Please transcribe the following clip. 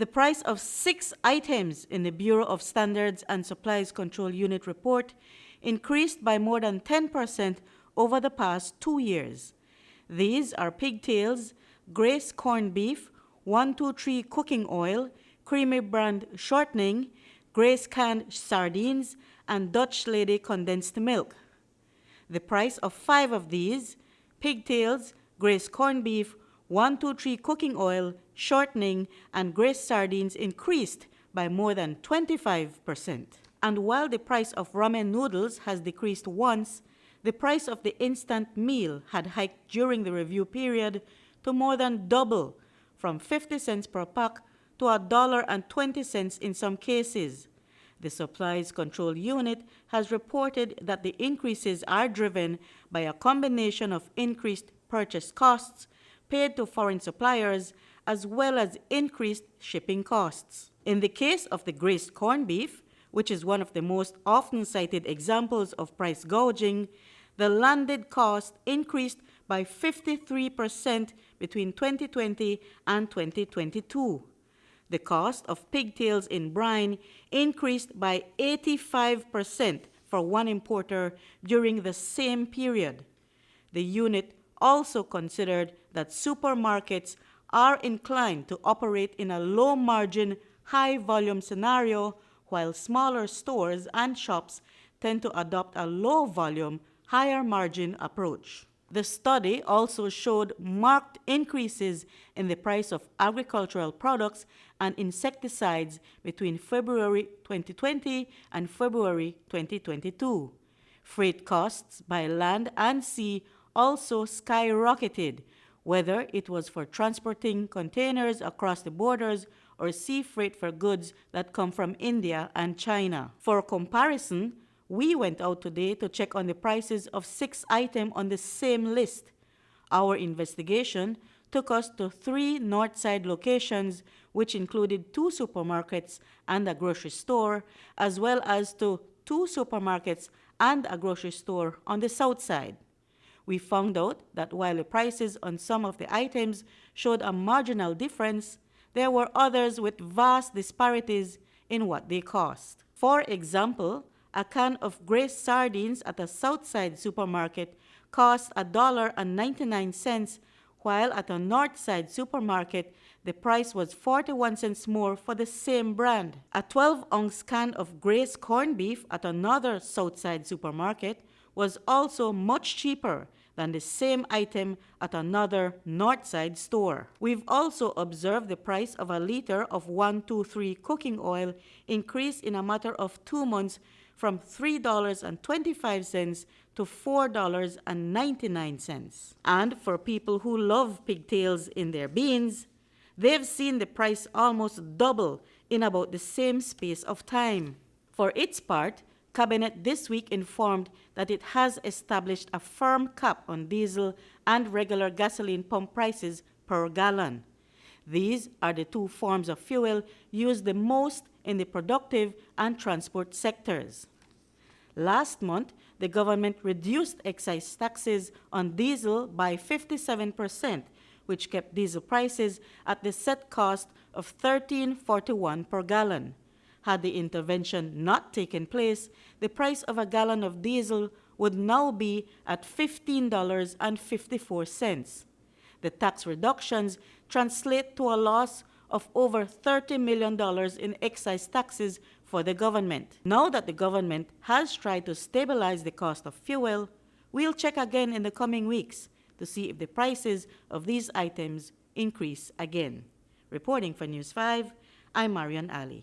The price of 6 items in the Bureau of Standards and Supplies Control Unit report increased by more than 10% over the past 2 years. These are pigtails, Grace corned beef, 123 cooking oil, Creamy brand shortening, Grace canned sardines, and Dutch Lady condensed milk. The price of 5 of these, pigtails, Grace corned beef, 123 cooking oil, shortening, and Grace sardines increased by more than 25%. And while the price of ramen noodles has decreased once, the price of the instant meal had hiked during the review period to more than double, from 50 cents per pack to $1.20 in some cases. The Supplies Control Unit has reported that the increases are driven by a combination of increased purchase costs paid to foreign suppliers as well as increased shipping costs. In the case of the Grace corned beef, which is one of the most often cited examples of price gouging, the landed cost increased by 53% between 2020 and 2022. The cost of pigtails in brine increased by 85% for one importer during the same period. The unit also considered that supermarkets are inclined to operate in a low-margin, high-volume scenario, while smaller stores and shops tend to adopt a low-volume, higher-margin approach. The study also showed marked increases in the price of agricultural products and insecticides between February 2020 and February 2022. Freight costs by land and sea also skyrocketed, whether it was for transporting containers across the borders or sea freight for goods that come from India and China. For comparison, we went out today to check on the prices of 6 items on the same list. Our investigation took us to 3 Northside locations, which included 2 supermarkets and a grocery store, as well as to 2 supermarkets and a grocery store on the south side. We found out that while the prices on some of the items showed a marginal difference, there were others with vast disparities in what they cost. For example, a can of Grace sardines at a Southside supermarket cost $1.99, while at a Northside supermarket, the price was 41 cents more for the same brand. A 12-ounce can of Grace corned beef at another Southside supermarket was also much cheaper than the same item at another Northside store. We've also observed the price of a liter of 123 cooking oil increase in a matter of 2 months from $3.25 to $4.99. And for people who love pigtails in their beans, they've seen the price almost double in about the same space of time. For its part, Cabinet this week informed that it has established a firm cap on diesel and regular gasoline pump prices per gallon. These are the 2 forms of fuel used the most in the productive and transport sectors. Last month, the government reduced excise taxes on diesel by 57%, which kept diesel prices at the set cost of $13.41 per gallon. Had the intervention not taken place, the price of a gallon of diesel would now be at $15.54. The tax reductions translate to a loss of over $30 million in excise taxes for the government. Now that the government has tried to stabilize the cost of fuel, we'll check again in the coming weeks to see if the prices of these items increase again. Reporting for News 5, I'm Marion Ali.